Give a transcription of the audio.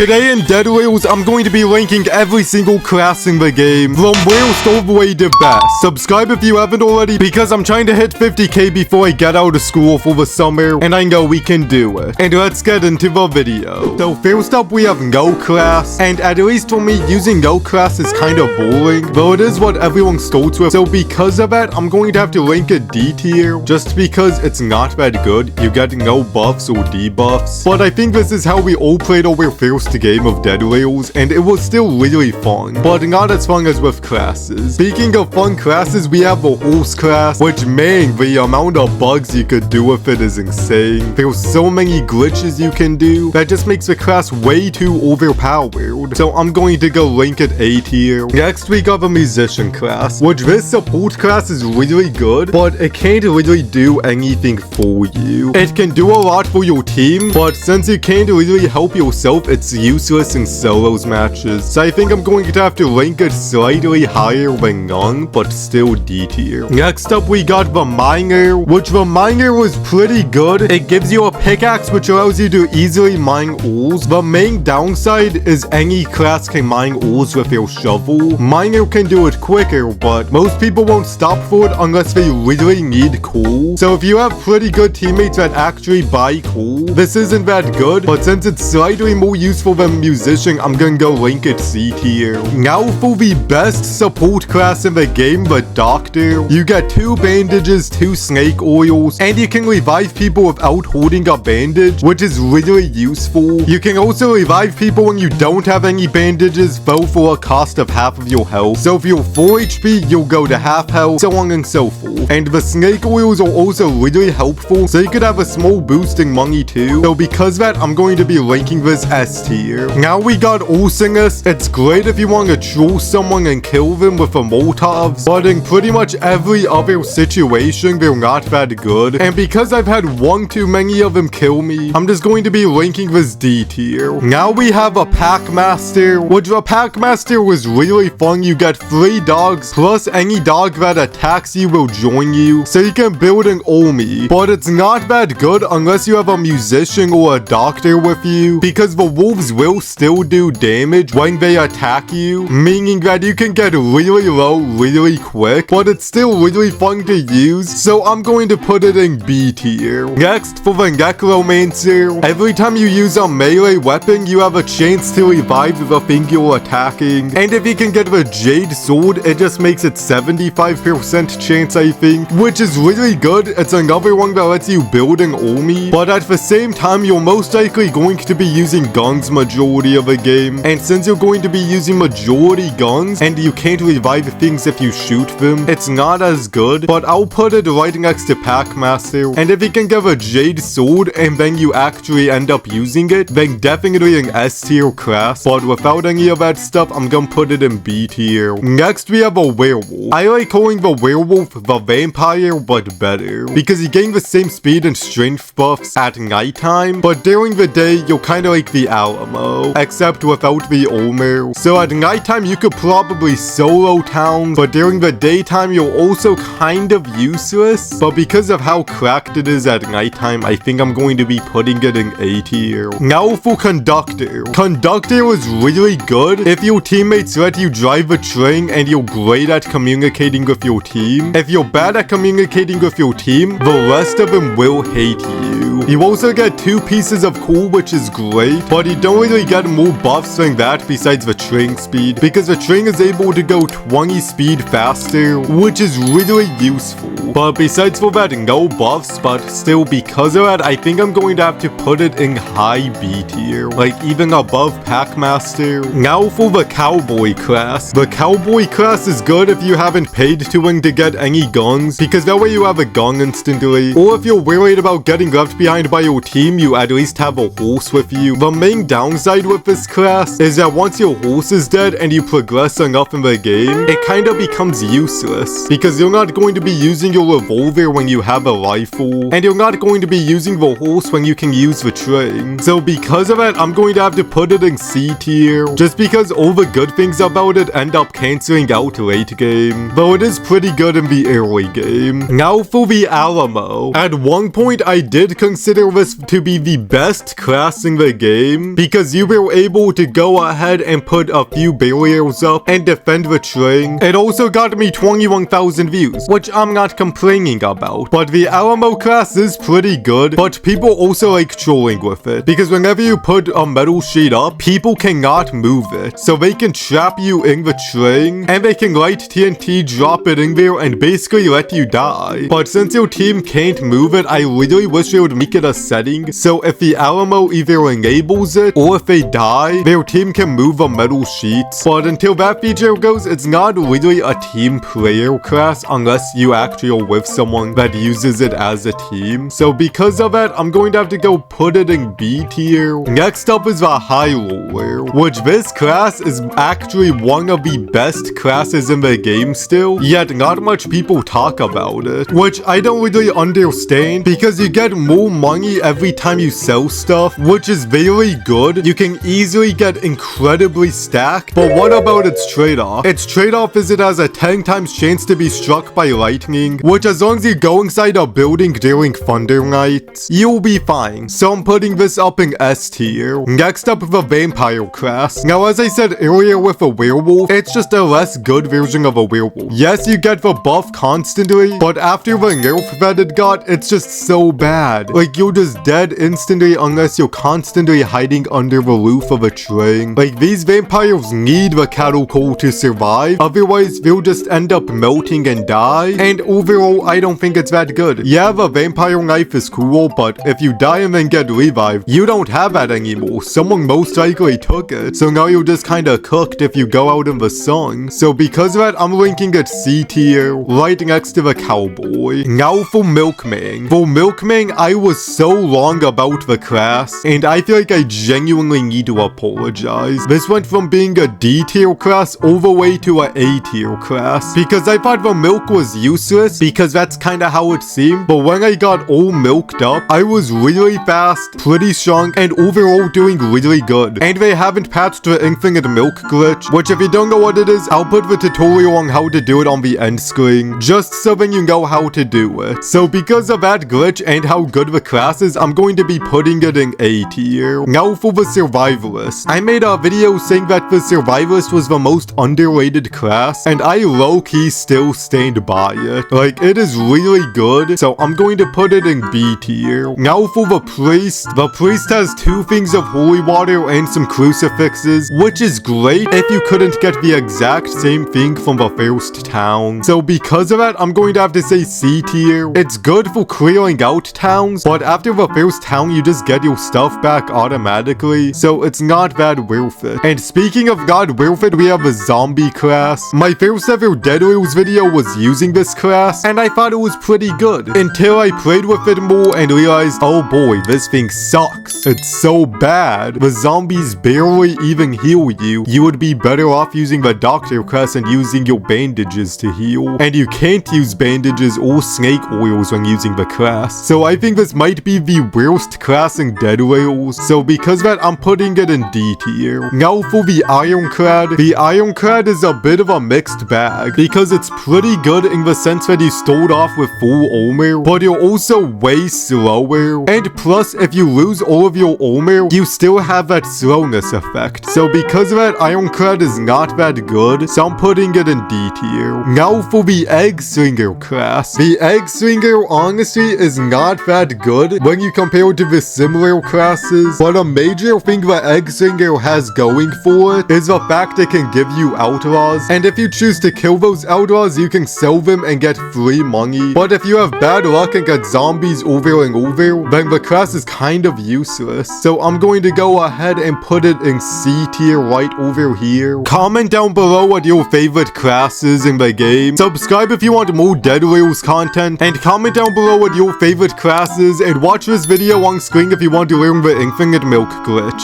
Today in Dead Rails, I'm going to be ranking every single class in the game, from worst all the way to best. Subscribe if you haven't already, because I'm trying to hit 50k before I get out of school for the summer, and I know we can do it. And let's get into the video. So first up, we have no class, and at least for me, using no class is kind of boring, though it is what everyone starts with. So because of that, I'm going to have to rank it D tier, just because it's not that good. You get no buffs or debuffs, but I think this is how we all played our first game of Dead Rails, and it was still really fun, but not as fun as with classes. Speaking of fun classes, we have the horse class, which, man, the amount of bugs you could do with it is insane. There's so many glitches you can do that just makes the class way too overpowered, so I'm going to go rank it A tier. Next we got the musician class, which this support class is really good, but it can't really do anything for you. It can do a lot for your team, but since you can't really help yourself, it's useless in solos matches. So I think I'm going to have to rank it slightly higher than none, but still D tier. Next up we got the miner, which the miner was pretty good. It gives you a pickaxe which allows you to easily mine ores. The main downside is any class can mine ores with your shovel. Miner can do it quicker, but most people won't stop for it unless they really need coal. So if you have pretty good teammates that actually buy coal, this isn't that good, but since it's slightly more useful than musician, I'm gonna go rank it C tier. Now for the best support class in the game, the doctor. You get 2 bandages, 2 snake oils, and you can revive people without holding a bandage, which is really useful. You can also revive people when you don't have any bandages, though for a cost of half of your health. So if you're 4 HP, you'll go to half health, so on and so forth. And the snake oils are also really helpful, so you could have a small boost in money too. So because of that, I'm going to be ranking this S tier. Now we got Arsonist. It's great if you want to troll someone and kill them with a Molotovs, but in pretty much every other situation, they're not that good. And because I've had one too many of them kill me, I'm just going to be ranking this D tier. Now we have a Packmaster, which the Packmaster was really fun. You get 3 dogs, plus any dog that attacks you will join you, so you can build an army. But it's not that good unless you have a musician or a doctor with you, because the wolves will still do damage when they attack you, meaning that you can get really low really quick, but it's still really fun to use, so I'm going to put it in B tier. Next, for the Necromancer, every time you use a melee weapon, you have a chance to revive the thing you're attacking, and if you can get the Jade Sword, it just makes it 75% chance, I think, which is really good. It's another one that lets you build an army, but at the same time, you're most likely going to be using guns majority of the game, and since you're going to be using majority guns and you can't revive things if you shoot them, it's not as good, but I'll put it right next to Packmaster. And if you can get a Jade Sword and then you actually end up using it, then definitely an S tier class, but without any of that stuff, I'm gonna put it in B tier. Next we have a Werewolf. I like calling the Werewolf the vampire, but better, because you gain the same speed and strength buffs at nighttime, but during the day you're kinda like the Alamo, except without the armor. So at nighttime you could probably solo towns, but during the daytime you're also kind of useless. But because of how cracked it is at nighttime, I think I'm going to be putting it in A tier. Now for Conductor. Conductor is really good if your teammates let you drive a train and you're great at communicating with your team. If you're bad at communicating with your team, the rest of them will hate you. You also get 2 pieces of coal, which is great, but you don't really get more buffs than that besides the train speed, because the train is able to go 20 speed faster, which is really useful. But besides for that, no buffs, but still because of that, I think I'm going to have to put it in high B tier, like even above Packmaster. Now for the Cowboy class. The Cowboy class is good if you haven't paid to win to get any guns, because that way you have a gun instantly, or if you're worried about getting left behind by your team, you at least have a horse with you. The main downside with this class is that once your horse is dead and you progress enough in the game, it kind of becomes useless, because you're not going to be using your your revolver when you have a rifle, and you're not going to be using the horse when you can use the train. So because of it, I'm going to have to put it in C tier, just because all the good things about it end up cancelling out late game, though it is pretty good in the early game. Now for the Alamo. At one point, I did consider this to be the best class in the game, because you were able to go ahead and put a few barriers up and defend the train. It also got me 21,000 views, which I'm not complaining about. But the Alamo class is pretty good, but people also like trolling with it, because whenever you put a metal sheet up, people cannot move it. So they can trap you in the train, and they can light TNT, drop it in there, and basically let you die. But since your team can't move it, I really wish they would make it a setting, so if the Alamo either enables it, or if they die, their team can move the metal sheets. But until that feature goes, it's not really a team player class unless you actually are with someone that uses it as a team. So because of that, I'm going to have to go put it in B tier. Next up is the High Roller, which this class is actually one of the best classes in the game still, yet not much people talk about it, which I don't really understand, because you get more money every time you sell stuff, which is very good. You can easily get incredibly stacked, but what about its trade-off? Its trade-off is it has a 10 times chance to be struck by lightning, which as long as you go inside a building during thunder nights, you'll be fine. So I'm putting this up in S tier. Next up, the Vampire class. Now, as I said earlier with a werewolf, it's just a less good version of a werewolf. Yes, you get the buff constantly, but after the nerf that it got, it's just so bad. Like, you're just dead instantly unless you're constantly hiding under the roof of a train. Like, these vampires need the cattle coal to survive, otherwise they'll just end up melting and die, and overall, I don't think it's that good. Yeah, the vampire knife is cool, but if you die and then get revived, you don't have that anymore. Someone most likely took it, so now you're just kinda cooked if you go out in the sun. So because of that, I'm linking it C tier, right next to the Cowboy. Now for Milkman. For Milkman, I was so wrong about the class, and I feel like I genuinely need to apologize. This went from being a D tier class all the way to a A tier class, because I thought the milk was useless, because that's kinda how it seemed, but when I got all milked up, I was really fast, pretty strong, and overall doing really good. And they haven't patched the infinite milk glitch, which if you don't know what it is, I'll put the tutorial on how to do it on the end screen, just so then you know how to do it. So because of that glitch and how good the class is, I'm going to be putting it in A tier. Now for the Survivalist. I made a video saying that the Survivalist was the most underrated class, and I low-key still stand by it. Like, it is really good, so I'm going to put it in B tier. Now for the Priest. The Priest has 2 things of holy water and some crucifixes, which is great if you couldn't get the exact same thing from the first town. So because of that, I'm going to have to say C tier. It's good for clearing out towns, but after the first town, you just get your stuff back automatically, so it's not that worth it. And speaking of not worth it, we have a zombie class. My first ever Dead Rails video was using this class, and I thought it was pretty good, until I played with it more and realized, oh boy, this thing sucks. It's so bad. The zombies barely even heal you. You would be better off using the Doctor class and using your bandages to heal. And you can't use bandages or snake oils when using the class. So I think this might be the worst class in Dead Rails. So because of that, I'm putting it in D tier. Now for the Ironclad. The Ironclad is a bit of a mixed bag, because it's pretty good in the sense that you start off with full armor, but you're also way slower. And plus, if you lose all of your armor, you still have that slowness effect. So because of that, Ironclad is not that good, so I'm putting it in D tier. Now for the Egg Slinger class. The Egg Slinger honestly is not that good when you compare it to the similar classes, but a major thing the Egg Slinger has going for it is the fact it can give you outlaws, and if you choose to kill those outlaws, you can sell them and get free money. But if you have bad luck and get zombies over and over, then the class is kind of useless. So I'm going to go ahead and put it in C tier right over here. Comment down below what your favorite class is in the game. Subscribe if you want more Dead Rails content, and comment down below what your favorite class is, and watch this video on screen if you want to learn the infinite milk glitch.